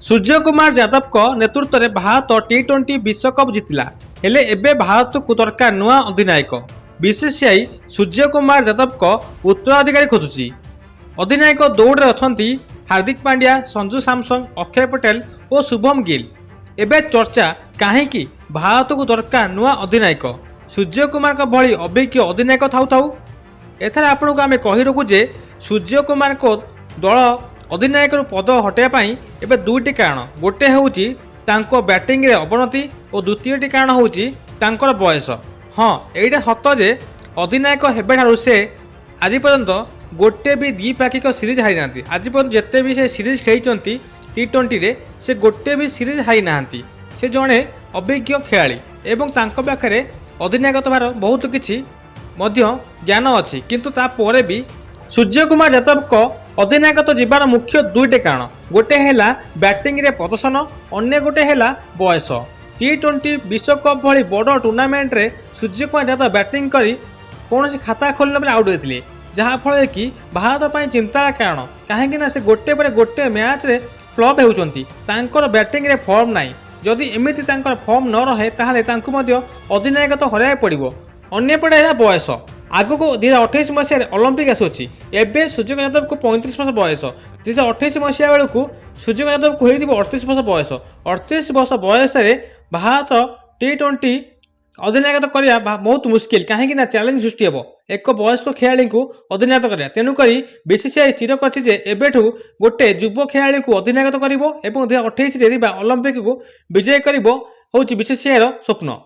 सूर्य कुमार यादव नेतृत्व में भारत टी20 विश्वकप जीतिला हेले एबे भारत को दरकार नुआ अधिनायक। बीसीसीआई सूर्य कुमार यादव को उत्तराधिकारी खोजुची। अधिनायक दौड़ अच्छा हार्दिक पांड्या, संजू सैमसन, अक्षय पटेल और शुभम गिल। एबे चर्चा कहीं भारत को दरकार नुआ अधिनायक सूर्य कुमार का भली अभिज्ञ अधिनायक थाउ थाउ एथर आपन को आम कही रखु जे सूर्य कुमार को दल अधिनायक पद हटाई एवं दुईटी कारण गोटे हूँ बैटिंग रे अवनति और द्वितीयटी कारण हूँ बयस। हाँ यहीटा सत जे अधिनायक हेबार से आज पर्यंत गोटे भी द्विपाक्षिक सीरीज हारी ना। आज पर्यंत जिते भी से सीरीज खेली टी20 रे से गोटे भी सीरीज हारी ना। से जड़े अभिज्ञ खेलाड़ी एवं तांको पाखरे अधिनायक भार बहुत किछि ज्ञान अच्छी किंतु तापर भी सूर्य कुमार यादव को अधिनायक जीवार मुख्य दुईटे कारण गोटे है बैटिंग रे प्रदर्शन अन्य गोटे है बयस। टी20 विश्वकप भली बड़ टूर्नामेंट रे सूर्य कुमार यादव बैटिंग करी कौन खाता खोलने बेले आउट होते जहाँफल कि भारत पर चिंतार कारण कहीं से गोटे पर गोटे मैच रे फ्लॉप होती बैटिंग रे फॉर्म नाई। जदि एमती फॉर्म न रहे ताहले अधिनायक तो हराई पड़ो। अन्यपटे है बयस आग को 2028 मसीह ओलंपिक आसूँ एवं सूर्य यादव को 35 वर्ष बयस। 2028 मसीहा बेलू सूर्य यादव को हो 38 वर्ष बयस। 38 वर्ष बयस भारत टी20 अधिनायक करवा बहुत मुस्किल कहीं चैलेंज सृष्टि हे एक वयस्क खेलाड़ी को अधिनायक करा। तेणुक बीसीसीआई स्थिर कर गोटे युव खेलाड़ी को अधिनायक कर 2028 ओलंपिक को विजय कर बीसीसीआई स्वप्न।